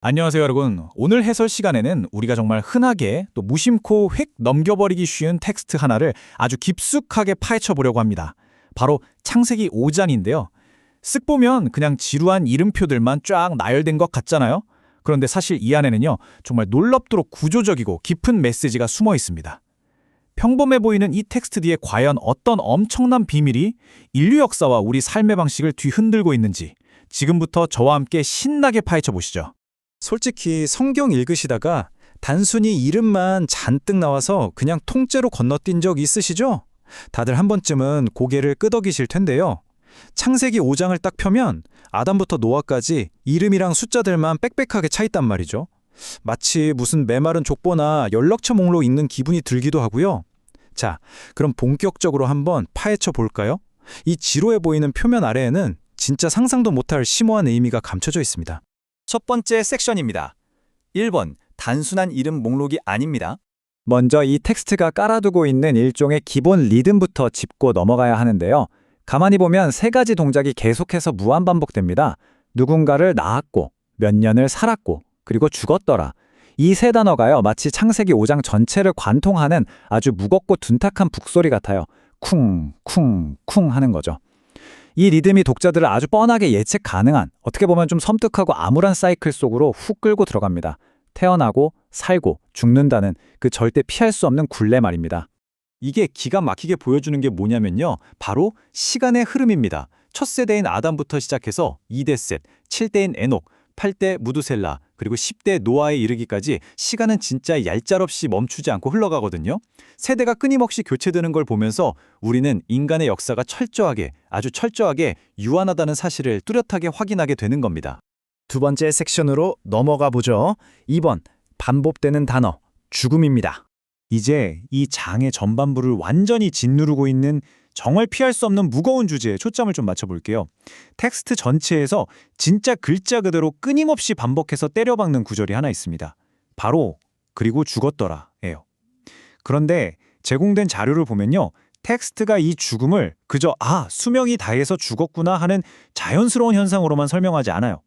안녕하세요, 여러분. 오늘 해설 시간에는 우리가 정말 흔하게 또 무심코 획 넘겨버리기 쉬운 텍스트 하나를 아주 깊숙하게 파헤쳐 보려고 합니다. 바로 창세기 5장인데요. 쓱 보면 그냥 지루한 이름표들만 쫙 나열된 것 같잖아요. 그런데 사실 이 안에는요, 정말 놀랍도록 구조적이고 깊은 메시지가 숨어 있습니다. 평범해 보이는 이 텍스트 뒤에 과연 어떤 엄청난 비밀이 인류 역사와 우리 삶의 방식을 뒤흔들고 있는지 지금부터 저와 함께 신나게 파헤쳐 보시죠. 솔직히 성경 읽으시다가 단순히 이름만 잔뜩 나와서 그냥 통째로 건너뛴 적 있으시죠? 다들 한 번쯤은 고개를 끄덕이실 텐데요. 창세기 5장을 딱 펴면 아담부터 노아까지 이름이랑 숫자들만 빽빽하게 차 있단 말이죠. 마치 무슨 메마른 족보나 연락처 목록 읽는 기분이 들기도 하고요. 자, 그럼 본격적으로 한번 파헤쳐 볼까요? 이 지루해 보이는 표면 아래에는 진짜 상상도 못할 심오한 의미가 감춰져 있습니다. 첫 번째 섹션입니다. 1번, 단순한 이름 목록이 아닙니다. 먼저 이 텍스트가 깔아두고 있는 일종의 기본 리듬부터 짚고 넘어가야 하는데요. 가만히 보면 세 가지 동작이 계속해서 무한반복됩니다. 누군가를 낳았고, 몇 년을 살았고, 그리고 죽었더라. 이 세 단어가요, 마치 창세기 5장 전체를 관통하는 아주 무겁고 둔탁한 북소리 같아요. 쿵, 쿵, 쿵 하는 거죠. 이 리듬이 독자들을 아주 뻔하게 예측 가능한, 어떻게 보면 좀 섬뜩하고 암울한 사이클 속으로 훅 끌고 들어갑니다. 태어나고 살고 죽는다는 그 절대 피할 수 없는 굴레 말입니다. 이게 기가 막히게 보여주는 게 뭐냐면요. 바로 시간의 흐름입니다. 첫 세대인 아담부터 시작해서 2대 셋, 7대인 에녹, 8대 무두셀라, 그리고 10대 노아에 이르기까지 시간은 진짜 얄짤없이 멈추지 않고 흘러가거든요. 세대가 끊임없이 교체되는 걸 보면서 우리는 인간의 역사가 철저하게, 아주 철저하게 유한하다는 사실을 뚜렷하게 확인하게 되는 겁니다. 두 번째 섹션으로 넘어가 보죠. 2번, 반복되는 단어, 죽음입니다. 이제 이 장의 전반부를 완전히 짓누르고 있는 정말 피할 수 없는 무거운 주제에 초점을 좀 맞춰볼게요. 텍스트 전체에서 진짜 글자 그대로 끊임없이 반복해서 때려박는 구절이 하나 있습니다. 바로 그리고 죽었더라예요. 그런데 제공된 자료를 보면요. 텍스트가 이 죽음을 그저 수명이 다해서 죽었구나 하는 자연스러운 현상으로만 설명하지 않아요.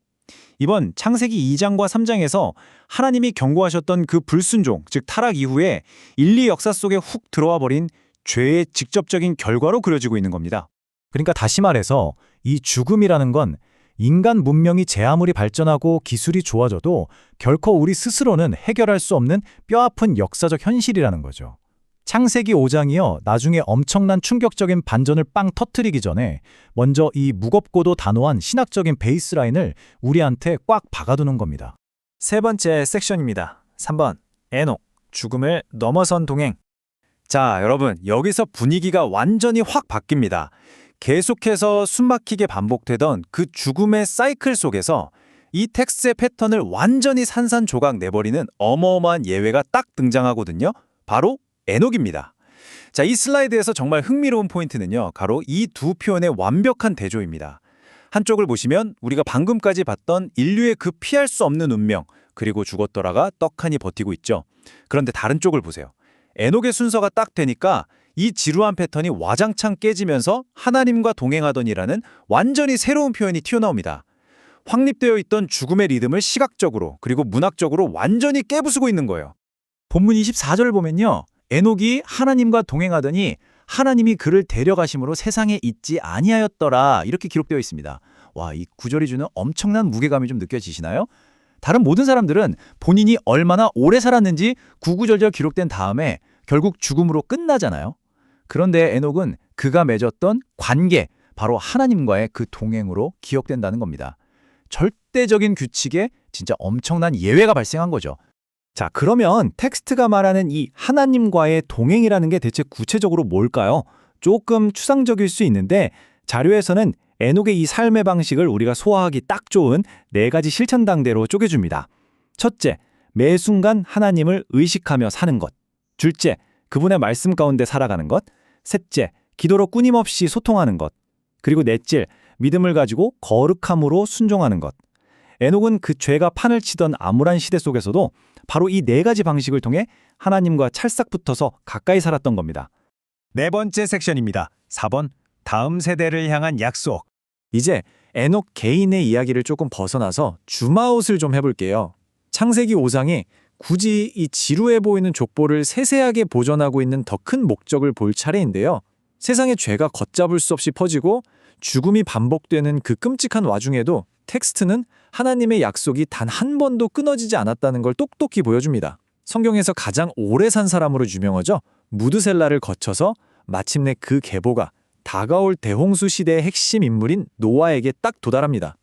이번 창세기 2장과 3장에서 하나님이 경고하셨던 그 불순종, 즉 타락 이후에 인류 역사 속에 훅 들어와 버린 죄의 직접적인 결과로 그려지고 있는 겁니다. 그러니까 다시 말해서 이 죽음이라는 건 인간 문명이 제 아무리 발전하고 기술이 좋아져도 결코 우리 스스로는 해결할 수 없는 뼈아픈 역사적 현실이라는 거죠. 창세기 5장이요. 나중에 엄청난 충격적인 반전을 빵 터뜨리기 전에 먼저 이 무겁고도 단호한 신학적인 베이스라인을 우리한테 꽉 박아두는 겁니다. 세 번째 섹션입니다. 3번, 에녹, 죽음을 넘어선 동행. 자, 여러분, 여기서 분위기가 완전히 확 바뀝니다. 계속해서 숨막히게 반복되던 그 죽음의 사이클 속에서 이 텍스트의 패턴을 완전히 산산조각 내버리는 어마어마한 예외가 딱 등장하거든요. 바로 에녹입니다. 자, 이 슬라이드에서 정말 흥미로운 포인트는요. 바로 이 두 표현의 완벽한 대조입니다. 한쪽을 보시면 우리가 방금까지 봤던 인류의 그 피할 수 없는 운명, 그리고 죽었더라가 떡하니 버티고 있죠. 그런데 다른 쪽을 보세요. 에녹의 순서가 딱 되니까 이 지루한 패턴이 와장창 깨지면서 하나님과 동행하더니라는 완전히 새로운 표현이 튀어나옵니다. 확립되어 있던 죽음의 리듬을 시각적으로 그리고 문학적으로 완전히 깨부수고 있는 거예요. 본문 24절을 보면요. 에녹이 하나님과 동행하더니 하나님이 그를 데려가심으로 세상에 있지 아니하였더라 이렇게 기록되어 있습니다. 와, 이 구절이 주는 엄청난 무게감이 좀 느껴지시나요? 다른 모든 사람들은 본인이 얼마나 오래 살았는지 구구절절 기록된 다음에 결국 죽음으로 끝나잖아요. 그런데 에녹은 그가 맺었던 관계, 바로 하나님과의 그 동행으로 기억된다는 겁니다. 절대적인 규칙에 진짜 엄청난 예외가 발생한 거죠. 자, 그러면 텍스트가 말하는 이 하나님과의 동행이라는 게 대체 구체적으로 뭘까요? 조금 추상적일 수 있는데 자료에서는 에녹의 이 삶의 방식을 우리가 소화하기 딱 좋은 4가지 실천당대로 쪼개줍니다. 첫째, 매 순간 하나님을 의식하며 사는 것. 둘째, 그분의 말씀 가운데 살아가는 것. 셋째, 기도로 끊임없이 소통하는 것. 그리고 넷째, 믿음을 가지고 거룩함으로 순종하는 것. 에녹은 그 죄가 판을 치던 암울한 시대 속에서도 바로 이 4가지 방식을 통해 하나님과 찰싹 붙어서 가까이 살았던 겁니다. 네 번째 섹션입니다. 4번, 다음 세대를 향한 약속. 이제 에녹 개인의 이야기를 조금 벗어나서 줌아웃을 좀 해볼게요. 창세기 5장이 굳이 이 지루해 보이는 족보를 세세하게 보존하고 있는 더 큰 목적을 볼 차례인데요. 세상의 죄가 걷잡을 수 없이 퍼지고 죽음이 반복되는 그 끔찍한 와중에도 텍스트는 하나님의 약속이 단 한 번도 끊어지지 않았다는 걸 똑똑히 보여줍니다. 성경에서 가장 오래 산 사람으로 유명하죠. 무드셀라를 거쳐서 마침내 그 계보가 다가올 대홍수 시대의 핵심 인물인 노아에게 딱 도달합니다.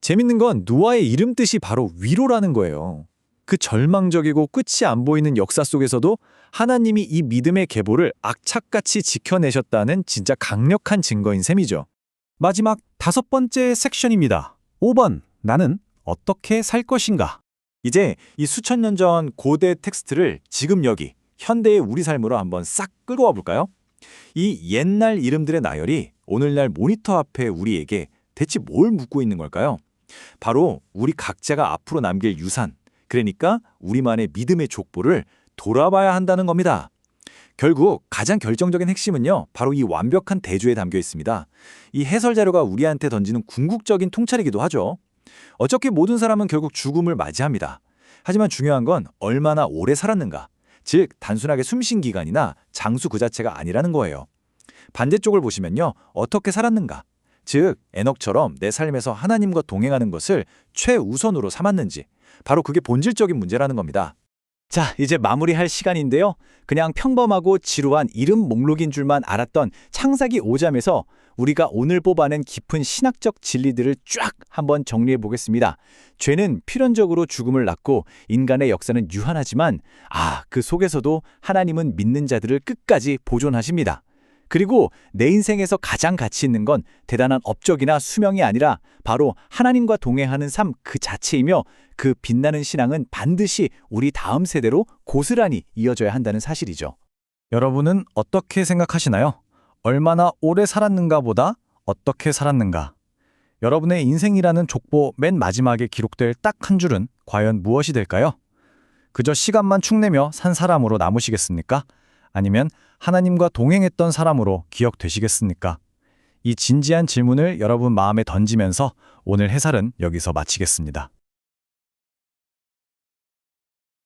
재밌는 건 노아의 이름 뜻이 바로 위로라는 거예요. 그 절망적이고 끝이 안 보이는 역사 속에서도 하나님이 이 믿음의 계보를 악착같이 지켜내셨다는 진짜 강력한 증거인 셈이죠. 마지막 5번째 섹션입니다. 5번, 나는 어떻게 살 것인가? 이제 이 수천 년 전 고대 텍스트를 지금 여기 현대의 우리 삶으로 한번 싹 끌고 와 볼까요? 이 옛날 이름들의 나열이 오늘날 모니터 앞에 우리에게 대체 뭘 묻고 있는 걸까요? 바로 우리 각자가 앞으로 남길 유산, 그러니까 우리만의 믿음의 족보를 돌아봐야 한다는 겁니다. 결국 가장 결정적인 핵심은요, 바로 이 완벽한 대조에 담겨 있습니다. 이 해설 자료가 우리한테 던지는 궁극적인 통찰이기도 하죠. 어차피 모든 사람은 결국 죽음을 맞이합니다. 하지만 중요한 건 얼마나 오래 살았는가, 즉 단순하게 숨쉰 기간이나 장수 그 자체가 아니라는 거예요. 반대쪽을 보시면요, 어떻게 살았는가, 즉 에녹처럼 내 삶에서 하나님과 동행하는 것을 최우선으로 삼았는지, 바로 그게 본질적인 문제라는 겁니다. 자, 이제 마무리할 시간인데요. 그냥 평범하고 지루한 이름 목록인 줄만 알았던 창세기 5장에서 우리가 오늘 뽑아낸 깊은 신학적 진리들을 쫙 한번 정리해 보겠습니다. 죄는 필연적으로 죽음을 낳고 인간의 역사는 유한하지만 그 속에서도 하나님은 믿는 자들을 끝까지 보존하십니다. 그리고 내 인생에서 가장 가치 있는 건 대단한 업적이나 수명이 아니라 바로 하나님과 동행하는 삶 그 자체이며, 그 빛나는 신앙은 반드시 우리 다음 세대로 고스란히 이어져야 한다는 사실이죠. 여러분은 어떻게 생각하시나요? 얼마나 오래 살았는가 보다 어떻게 살았는가. 여러분의 인생이라는 족보 맨 마지막에 기록될 딱 한 줄은 과연 무엇이 될까요? 그저 시간만 축내며 산 사람으로 남으시겠습니까? 아니면 하나님과 동행했던 사람으로 기억되시겠습니까? 이 진지한 질문을 여러분 마음에 던지면서 오늘 해설은 여기서 마치겠습니다.